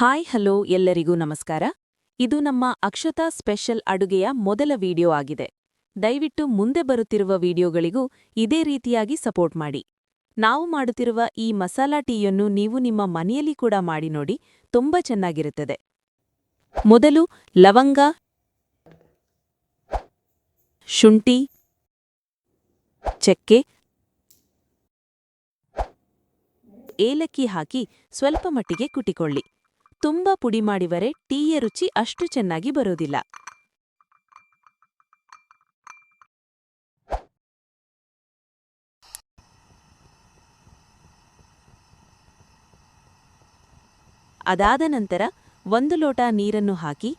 Hi hello ಎಲ್ಲರಿಗೂ ನಮಸ್ಕಾರ. ಇದು ನಮ್ಮ ಅಕ್ಷತಾ ಸ್ಪೆಷಲ್ ಅಡುಗೆಯ ಮೊದಲ ವಿಡಿಯೋ ಆಗಿದೆ. ದಯವಿಟ್ಟು ಮುಂದೆ ಬರುತ್ತಿರುವ ವಿಡಿಯೋಗಳಿಗೂ ಇದೇ ರೀತಿಯಾಗಿ ಸಪೋರ್ಟ್ ಮಾಡಿ. ನಾವು ಮಾಡುತ್ತಿರುವ ಈ ಮಸಾಲಾ ಟೀಯನ್ನು ನೀವು ನಿಮ್ಮ ಮನೆಯಲ್ಲಿ ಕೂಡ ಮಾಡಿ ನೋಡಿ, ತುಂಬಾ ಚೆನ್ನಾಗಿರುತ್ತದೆ. ಮೊದಲು ಲವಂಗ, ಶುಂಠಿ, ಚಕ್ಕೆ, ಏಲಕ್ಕಿ ಹಾಕಿ ಸ್ವಲ್ಪ ಮಟ್ಟಿಗೆ ಕುಟ್ಟಿಕೊಳ್ಳಿ. ತುಂಬಾ ಪುಡಿ ಮಾಡಿದರೆ ಟೀಯ ರುಚಿ ಅಷ್ಟು ಚೆನ್ನಾಗಿ ಬರೋದಿಲ್ಲ. ಅದಾದ ನಂತರ 1 ಲೋಟ ನೀರನ್ನು ಹಾಕಿ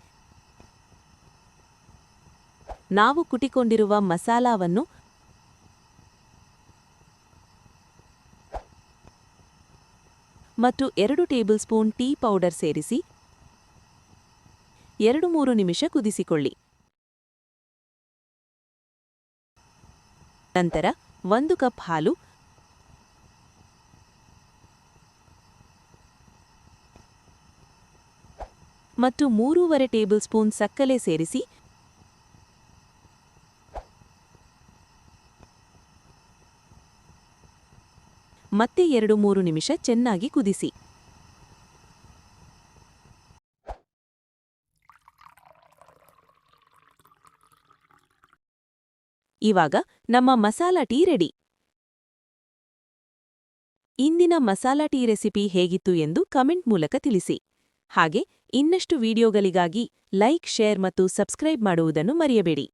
ನಾವು ಕುಟ್ಟಿಕೊಂಡಿರುವ ಮಸಾಲಾವನ್ನು ಮತ್ತು 2 ಟೇಬಲ್ ಸ್ಪೂನ್ ಟೀ ಪೌಡರ್ ಸೇರಿಸಿ 2-3 ನಿಮಿಷ ಕುದಿಸಿಕೊಳ್ಳಿ. ನಂತರ 1 ಕಪ್ ಹಾಲು ಮತ್ತು 3 ಟೇಬಲ್ ಸ್ಪೂನ್ ಸಕ್ಕರೆ ಸೇರಿಸಿ ಮತ್ತೆ 2-3 ನಿಮಿಷ ಚೆನ್ನಾಗಿ ಕುದಿಸಿ. ಇವಾಗ ನಮ್ಮ ಮಸಾಲಾ ಟೀ ರೆಡಿ. ಇಂದಿನ ಮಸಾಲಾ ಟೀ ರೆಸಿಪಿ ಹೇಗಿತ್ತು ಎಂದು ಕಮೆಂಟ್ ಮೂಲಕ ತಿಳಿಸಿ. ಹಾಗೆ ಇನ್ನಷ್ಟು ವಿಡಿಯೋಗಳಿಗಾಗಿ ಲೈಕ್, ಶೇರ್ ಮತ್ತು ಸಬ್ಸ್ಕ್ರೈಬ್ ಮಾಡುವುದನ್ನು ಮರೆಯಬೇಡಿ.